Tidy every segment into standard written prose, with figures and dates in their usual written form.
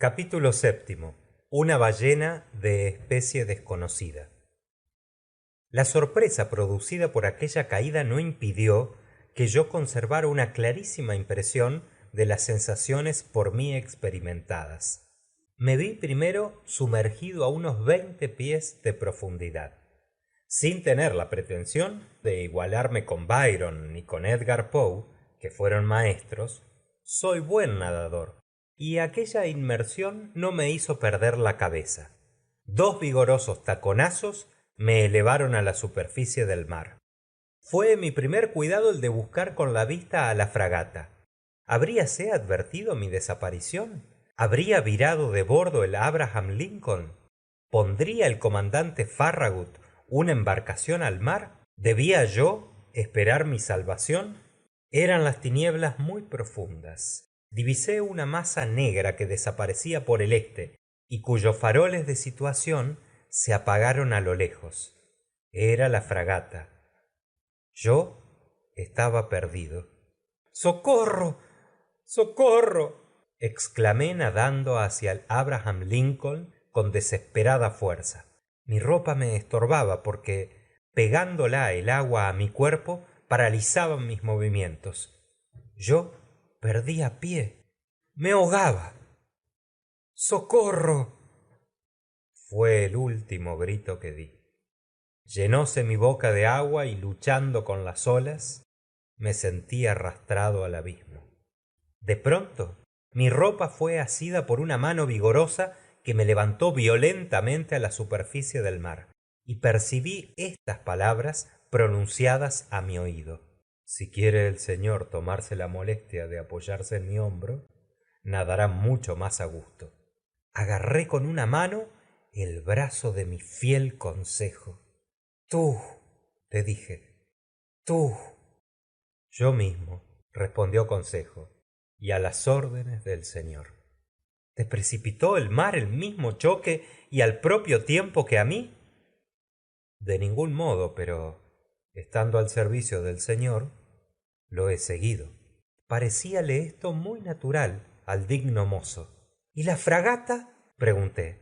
Capítulo séptimo. Una ballena de especie desconocida. La sorpresa producida por aquella caída no impidió que yo conservara una clarísima impresión de las sensaciones por mí experimentadas. Me vi primero sumergido a unos 20 pies de profundidad, sin tener la pretensión de igualarme con Byron ni con Edgar Poe, que fueron maestros. Soy buen nadador, y aquella inmersión no me hizo perder la cabeza. Dos vigorosos taconazos me elevaron a la superficie del mar. Fue mi primer cuidado el de buscar con la vista a la fragata. ¿Habríase advertido mi desaparición? ¿Habría virado de bordo el Abraham Lincoln? ¿Pondría el comandante Farragut una embarcación al mar? ¿Debía yo esperar mi salvación? Eran las tinieblas muy profundas. Divisé una masa negra que desaparecía por el este y cuyos faroles de situación se apagaron a lo lejos. Era la fragata. Yo estaba perdido. ¡Socorro! ¡Socorro! Exclamé nadando hacia el Abraham Lincoln con desesperada fuerza. Mi ropa me estorbaba porque, pegándola el agua a mi cuerpo, paralizaban mis movimientos. Yo perdía pie. Me ahogaba. ¡Socorro! Fue el último grito que di. Llenóse mi boca de agua y, luchando con las olas, me sentí arrastrado al abismo. De pronto, mi ropa fue asida por una mano vigorosa que me levantó violentamente a la superficie del mar, y percibí estas palabras pronunciadas a mi oído: si quiere el señor tomarse la molestia de apoyarse en mi hombro, nadará mucho más a gusto. Agarré con una mano el brazo de mi fiel consejo. Tú, te dije, tú. Yo mismo, respondió Consejo, y a las órdenes del señor. ¿Te precipitó el mar el mismo choque y al propio tiempo que a mí? De ningún modo, pero estando al servicio del señor, lo he seguido. Parecíale esto muy natural al digno mozo. ¿Y la fragata? Pregunté.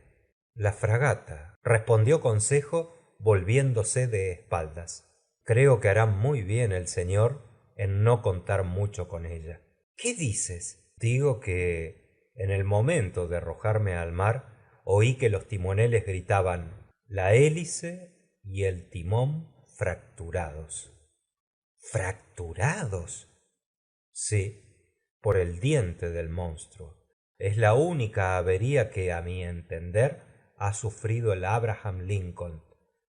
La fragata, respondió Consejo, volviéndose de espaldas. Creo que hará muy bien el señor en no contar mucho con ella. ¿Qué dices? Digo que en el momento de arrojarme al mar, oí que los timoneles gritaban: la hélice y el timón fracturados. ¿Fracturados? Sí, por el diente del monstruo. Es la única avería que, a mi entender, ha sufrido el Abraham Lincoln,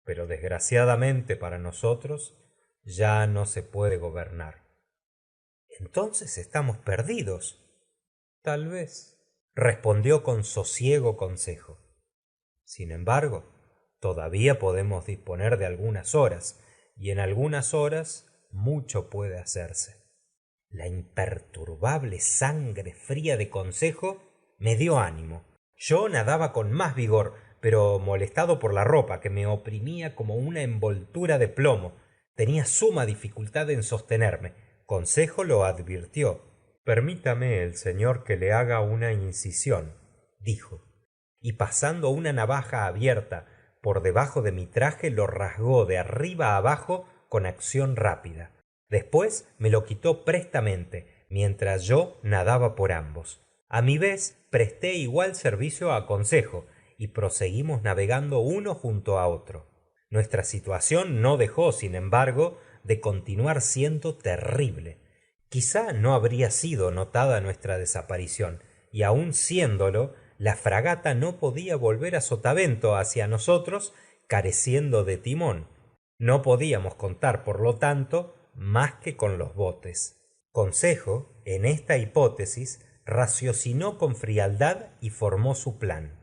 pero desgraciadamente para nosotros ya no se puede gobernar. Entonces estamos perdidos. Tal vez, respondió con sosiego Consejo. Sin embargo, todavía podemos disponer de algunas horas, y en algunas horas mucho puede hacerse. La imperturbable sangre fría de Consejo me dio ánimo. Yo nadaba con más vigor, pero molestado por la ropa que me oprimía como una envoltura de plomo. Tenía suma dificultad en sostenerme. Consejo lo advirtió. Permítame el señor que le haga una incisión, dijo, y pasando una navaja abierta por debajo de mi traje lo rasgó de arriba abajo con acción rápida. Después me lo quitó prestamente, mientras yo nadaba por ambos. A mi vez, presté igual servicio a Consejo, y proseguimos navegando uno junto a otro. Nuestra situación no dejó, sin embargo, de continuar siendo terrible. Quizá no habría sido notada nuestra desaparición, y aun siéndolo, la fragata no podía volver a sotavento hacia nosotros, careciendo de timón. No podíamos contar, por lo tanto, más que con los botes. Consejo, en esta hipótesis, raciocinó con frialdad y formó su plan.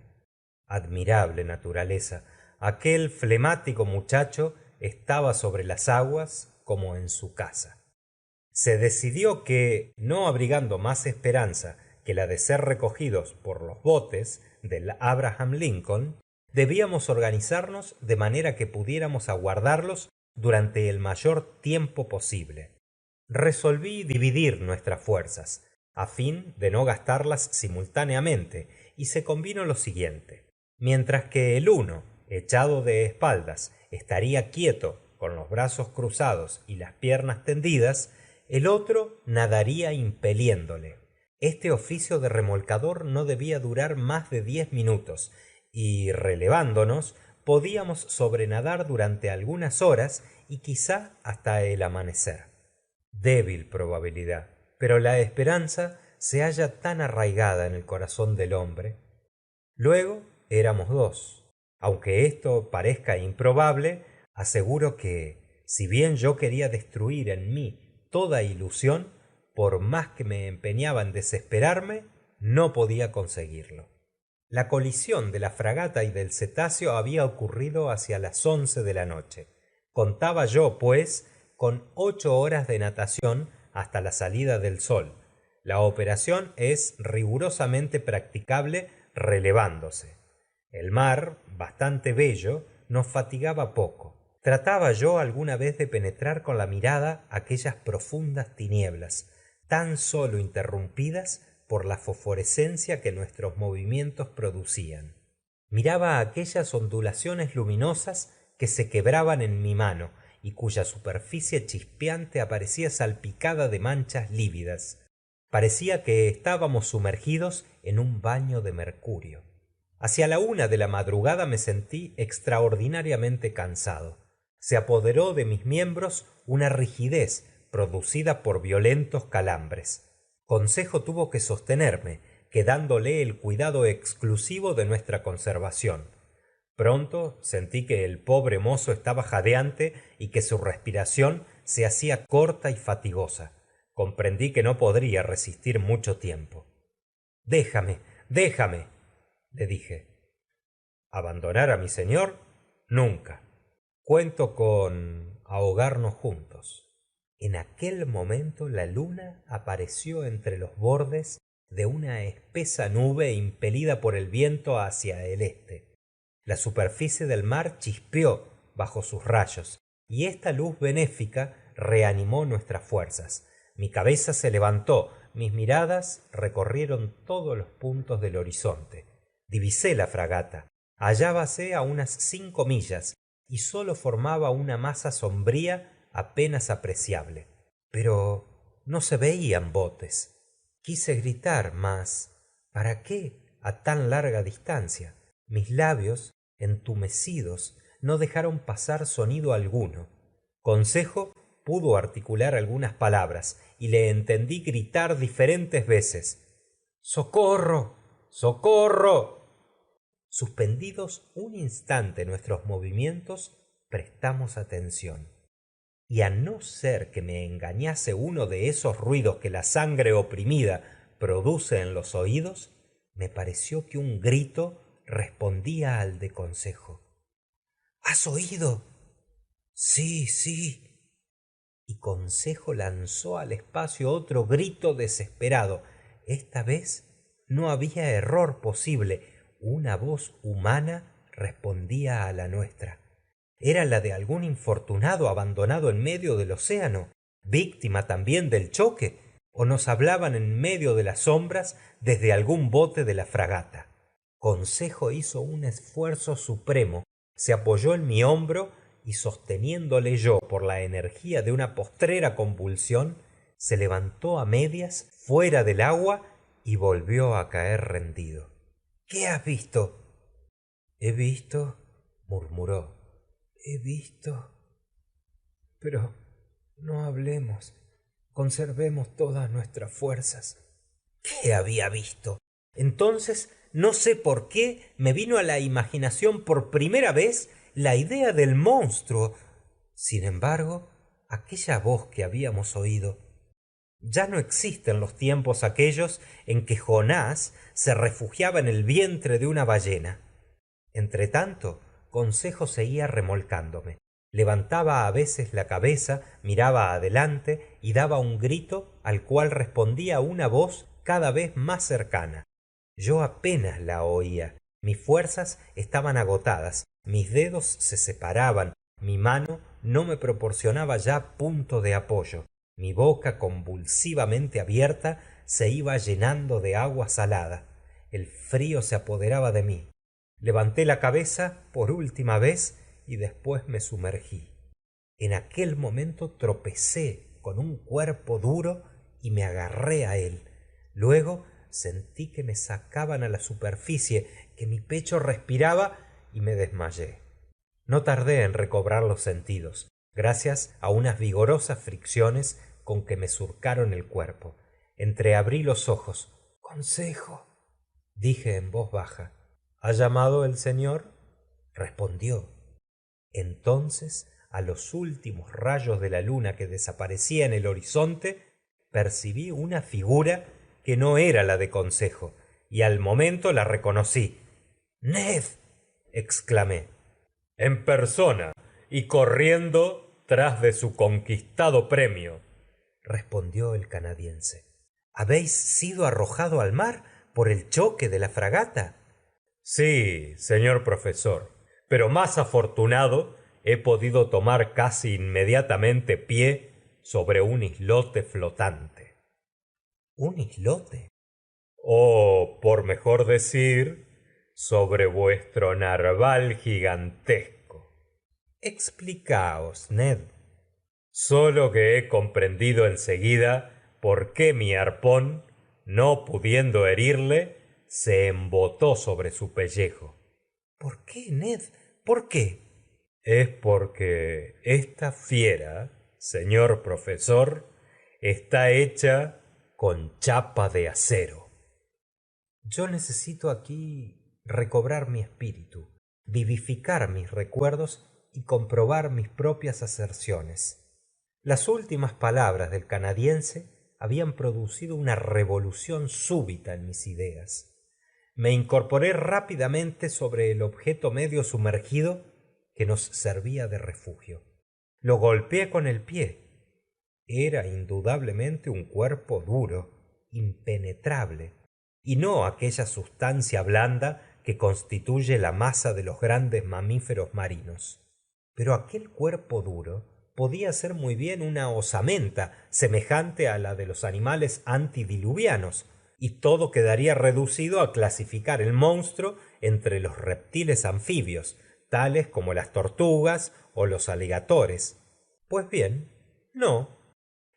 Admirable naturaleza. Aquel flemático muchacho estaba sobre las aguas como en su casa. Se decidió que, no abrigando más esperanza que la de ser recogidos por los botes del Abraham Lincoln, debíamos organizarnos de manera que pudiéramos aguardarlos durante el mayor tiempo posible. Resolví dividir nuestras fuerzas. a fin de no gastarlas simultáneamente, y se convino lo siguiente: mientras que el uno, echado de espaldas, estaría quieto con los brazos cruzados y las piernas tendidas, el otro nadaría impeliéndole. Este oficio de remolcador no debía durar más de 10 minutos, y relevándonos podíamos sobrenadar durante algunas horas y quizá hasta el amanecer. Débil probabilidad, pero la esperanza se halla tan arraigada en el corazón del hombre. Luego éramos dos. Aunque esto parezca improbable, aseguro que, si bien yo quería destruir en mí toda ilusión, por más que me empeñaba en desesperarme, no podía conseguirlo. La colisión de la fragata y del cetáceo había ocurrido hacia las 11 de la noche. Contaba yo, pues, con 8 horas de natación hasta la salida del sol. La operación es rigurosamente practicable relevándose. El mar, bastante bello, nos fatigaba poco. Trataba yo alguna vez de penetrar con la mirada aquellas profundas tinieblas, tan solo interrumpidas por la fosforescencia que nuestros movimientos producían. Miraba aquellas ondulaciones luminosas que se quebraban en mi mano y cuya superficie chispeante aparecía salpicada de manchas lívidas. Parecía que estábamos sumergidos en un baño de mercurio. Hacia la 1 de la madrugada me sentí extraordinariamente cansado. Se apoderó de mis miembros una rigidez producida por violentos calambres. Consejo tuvo que sostenerme, quedándole el cuidado exclusivo de nuestra conservación. Pronto sentí que el pobre mozo estaba jadeante y que su respiración se hacía corta y fatigosa. Comprendí que no podría resistir mucho tiempo. Déjame, déjame, le dije. ¿Abandonar a mi señor? Nunca. Cuento con ahogarnos juntos. En aquel momento la luna apareció entre los bordes de una espesa nube impelida por el viento hacia el este. La superficie del mar chispeó bajo sus rayos, y esta luz benéfica reanimó nuestras fuerzas. Mi cabeza se levantó, mis miradas recorrieron todos los puntos del horizonte. Divisé la fragata. Hallábase a unas 5 millas, y sólo formaba una masa sombría apenas apreciable. Pero no se veían botes. Quise gritar, mas ¿para qué a tan larga distancia? Mis labios, entumecidos, no dejaron pasar sonido alguno. Consejo pudo articular algunas palabras, y le entendí gritar diferentes veces: ¡Socorro! ¡Socorro! Suspendidos un instante nuestros movimientos, prestamos atención. Y a no ser que me engañase uno de esos ruidos que la sangre oprimida produce en los oídos, me pareció que un grito respondía al de Consejo. ¿Has oído? Sí, sí. Y Consejo lanzó al espacio otro grito desesperado. Esta vez no había error posible. Una voz humana respondía a la nuestra. Era la de algún infortunado abandonado en medio del océano, víctima también del choque, o nos hablaban en medio de las sombras desde algún bote de la fragata. Consejo hizo un esfuerzo supremo, se apoyó en mi hombro y, sosteniéndole yo por la energía de una postrera convulsión, se levantó a medias fuera del agua y volvió a caer rendido. ¿Qué has visto? He visto, murmuró. He visto. Pero no hablemos. Conservemos todas nuestras fuerzas. ¿Qué había visto? Entonces, no sé por qué, me vino a la imaginación por primera vez la idea del monstruo. Sin embargo, aquella voz que habíamos oído. Ya no existen los tiempos aquellos en que Jonás se refugiaba en el vientre de una ballena. Entretanto, Consejo seguía remolcándome. Levantaba a veces la cabeza, miraba adelante y daba un grito al cual respondía una voz cada vez más cercana. Yo apenas la oía. Mis fuerzas estaban agotadas, mis dedos se separaban, mi mano no me proporcionaba ya punto de apoyo. Mi boca, convulsivamente abierta, se iba llenando de agua salada. El frío se apoderaba de mí. Levanté la cabeza por última vez y después me sumergí. En aquel momento tropecé con un cuerpo duro y me agarré a él. Luego sentí que me sacaban a la superficie, que mi pecho respiraba y me desmayé. No tardé en recobrar los sentidos, gracias a unas vigorosas fricciones con que me surcaron el cuerpo. Entreabrí los ojos. Consejo, dije en voz baja. ¿Ha llamado el señor? Respondió. Entonces, a los últimos rayos de la luna que desaparecía en el horizonte, percibí una figura que no era la de Consejo, y al momento la reconocí. Ned, exclamé. En persona y corriendo tras de su conquistado premio, respondió el canadiense. ¿Habéis sido arrojado al mar por el choque de la fragata? Sí, señor profesor, pero más afortunado he podido tomar casi inmediatamente pie sobre un islote flotante. ¿Un islote? O, por mejor decir, sobre vuestro narval gigantesco. Explicaos, Ned. Solo que he comprendido enseguida por qué mi arpón, no pudiendo herirle, se embotó sobre su pellejo. ¿Por qué, Ned? ¿Por qué? Es porque esta fiera, señor profesor, está hecha con chapa de acero. Yo necesito aquí recobrar mi espíritu, vivificar mis recuerdos y comprobar mis propias aserciones. Las últimas palabras del canadiense habían producido una revolución súbita en mis ideas. Me incorporé rápidamente sobre el objeto medio sumergido que nos servía de refugio. Lo golpeé con el pie. Era indudablemente un cuerpo duro, impenetrable, y no aquella sustancia blanda que constituye la masa de los grandes mamíferos marinos. Pero aquel cuerpo duro podía ser muy bien una osamenta semejante a la de los animales antidiluvianos, y todo quedaría reducido a clasificar el monstruo entre los reptiles anfibios, tales como las tortugas o los aligatores. Pues bien, no.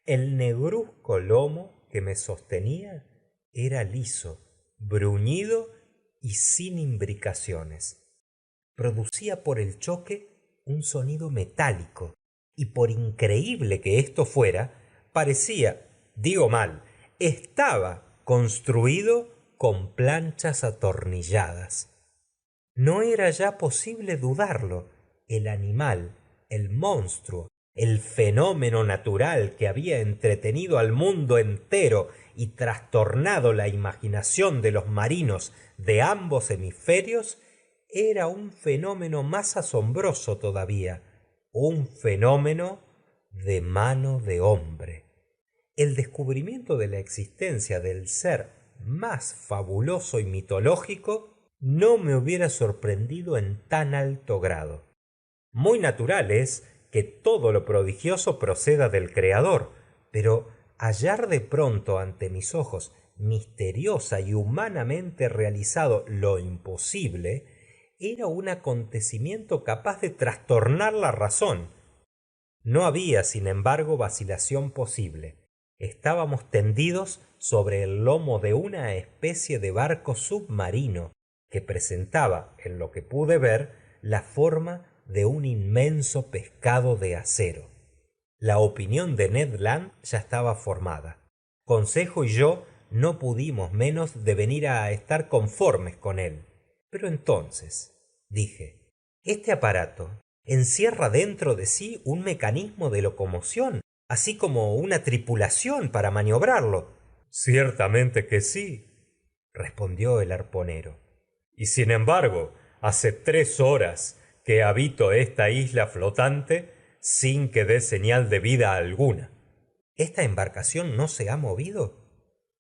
El negruzco lomo que me sostenía era liso, bruñido y sin imbricaciones. Producía por el choque un sonido metálico, y por increíble que esto fuera, parecía, digo mal, estaba construido con planchas atornilladas. No era ya posible dudarlo. El animal, el monstruo, el fenómeno natural que había entretenido al mundo entero y trastornado la imaginación de los marinos de ambos hemisferios, era un fenómeno más asombroso todavía, un fenómeno de mano de hombre. El descubrimiento de la existencia del ser más fabuloso y mitológico no me hubiera sorprendido en tan alto grado. Muy natural es que todo lo prodigioso proceda del Creador, pero hallar de pronto ante mis ojos misteriosa y humanamente realizado lo imposible, era un acontecimiento capaz de trastornar la razón. No había, sin embargo, vacilación posible. Estábamos tendidos sobre el lomo de una especie de barco submarino que presentaba, en lo que pude ver, la forma de un inmenso pescado de acero. La opinión de Ned Land ya estaba formada. Consejo y yo no pudimos menos de venir a estar conformes con él. Pero entonces, dije, este aparato encierra dentro de sí un mecanismo de locomoción, así como una tripulación para maniobrarlo. Ciertamente que sí, respondió el arponero. Y sin embargo, hace 3 horas que habito esta isla flotante sin que dé señal de vida alguna. ¿Esta embarcación no se ha movido?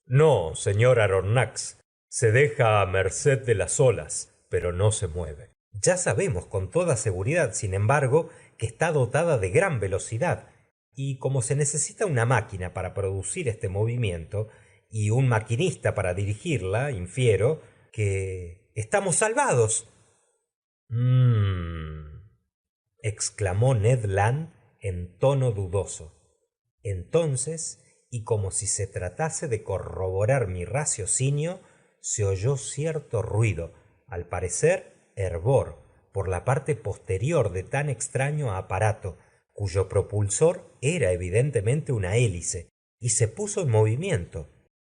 No, señor Aronnax. Se deja a merced de las olas, pero no se mueve. Ya sabemos con toda seguridad, sin embargo, que está dotada de gran velocidad, y como se necesita una máquina para producir este movimiento, y un maquinista para dirigirla, infiero que estamos salvados. Mmm, exclamó Ned Land en tono dudoso. Entonces, y como si se tratase de corroborar mi raciocinio, se oyó cierto ruido, al parecer hervor, por la parte posterior de tan extraño aparato, cuyo propulsor era evidentemente una hélice, y se puso en movimiento.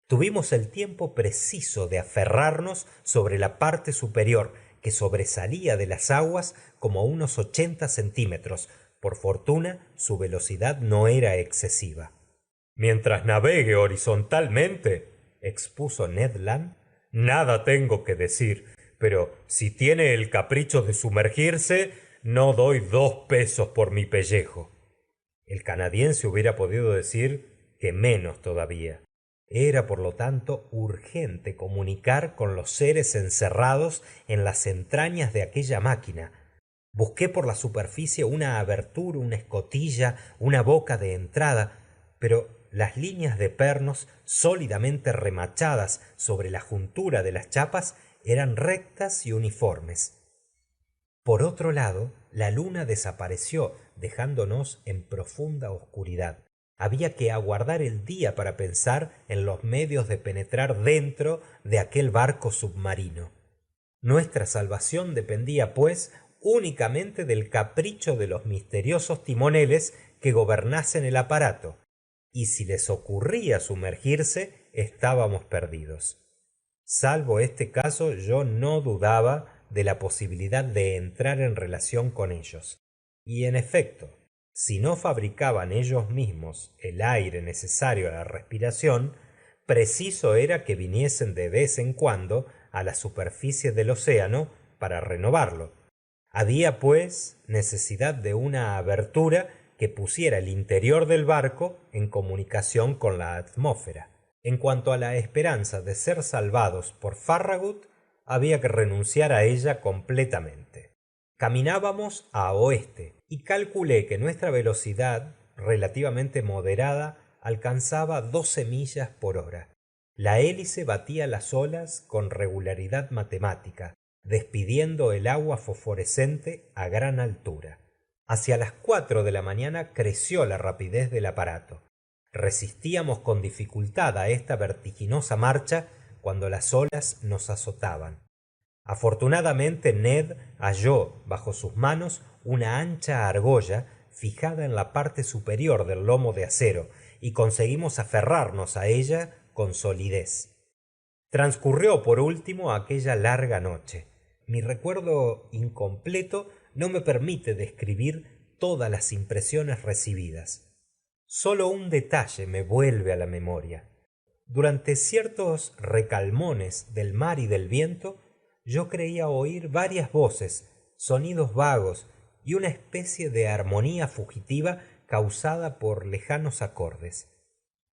Tuvimos el tiempo preciso de aferrarnos sobre la parte superior, que sobresalía de las aguas como unos 80 centímetros. Por fortuna, su velocidad no era excesiva. Mientras navegue horizontalmente, expuso Ned Land, nada tengo que decir, pero si tiene el capricho de sumergirse, no doy 2 pesos por mi pellejo. El canadiense hubiera podido decir que menos todavía. Era, por lo tanto, urgente comunicar con los seres encerrados en las entrañas de aquella máquina. Busqué por la superficie una abertura, una escotilla, una boca de entrada, pero las líneas de pernos sólidamente remachadas sobre la juntura de las chapas eran rectas y uniformes. Por otro lado, la luna desapareció, dejándonos en profunda oscuridad. Había que aguardar el día para pensar en los medios de penetrar dentro de aquel barco submarino. Nuestra salvación dependía, pues, únicamente del capricho de los misteriosos timoneles que gobernasen el aparato, y si les ocurría sumergirse, estábamos perdidos. Salvo este caso, yo no dudaba de la posibilidad de entrar en relación con ellos. Y en efecto, si no fabricaban ellos mismos el aire necesario a la respiración, preciso era que viniesen de vez en cuando a la superficie del océano para renovarlo. Había, pues, necesidad de una abertura que pusiera el interior del barco en comunicación con la atmósfera. En cuanto a la esperanza de ser salvados por Farragut, había que renunciar a ella completamente. Caminábamos a oeste y calculé que nuestra velocidad, relativamente moderada, alcanzaba 12 millas por hora. La hélice batía las olas con regularidad matemática, despidiendo el agua fosforescente a gran altura. Hacia las 4 de la mañana creció la rapidez del aparato. Resistíamos con dificultad a esta vertiginosa marcha cuando las olas nos azotaban. Afortunadamente Ned halló bajo sus manos una ancha argolla fijada en la parte superior del lomo de acero y conseguimos aferrarnos a ella con solidez. Transcurrió por último aquella larga noche. Mi recuerdo incompleto no me permite describir todas las impresiones recibidas. Solo un detalle me vuelve a la memoria. Durante ciertos recalmones del mar y del viento, yo creía oír varias voces, sonidos vagos y una especie de armonía fugitiva causada por lejanos acordes.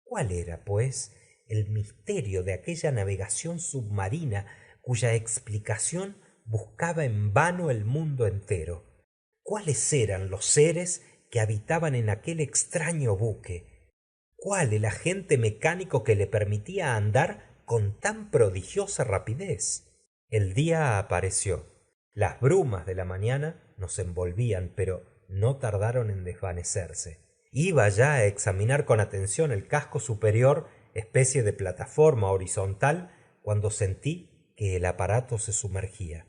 ¿Cuál era, pues, el misterio de aquella navegación submarina cuya explicación buscaba en vano el mundo entero? ¿Cuáles eran los seres que habitaban en aquel extraño buque? ¿Cuál el agente mecánico que le permitía andar con tan prodigiosa rapidez? El día apareció. Las brumas de la mañana nos envolvían, pero no tardaron en desvanecerse. Iba ya a examinar con atención el casco superior, especie de plataforma horizontal, cuando sentí que el aparato se sumergía.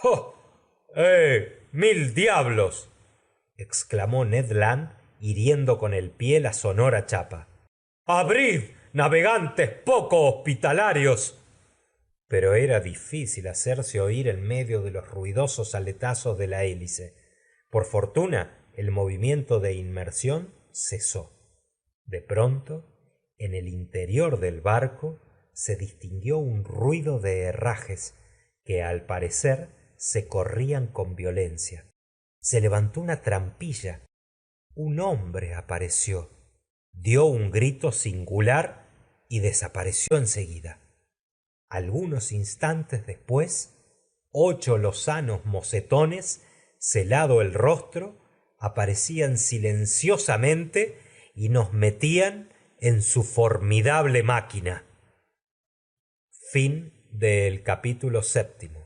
¡Oh! ¡Mil diablos! Exclamó Ned Land, hiriendo con el pie la sonora chapa. ¡Abrid, navegantes poco hospitalarios! Pero era difícil hacerse oír en medio de los ruidosos aletazos de la hélice. Por fortuna, el movimiento de inmersión cesó. De pronto, en el interior del barco se distinguió un ruido de herrajes que, al parecer, se corrían con violencia. Se levantó una trampilla. Un hombre apareció, dio un grito singular y desapareció enseguida. Algunos instantes después, 8 lozanos mocetones, celado el rostro, aparecían silenciosamente y nos metían en su formidable máquina. Fin del capítulo 7.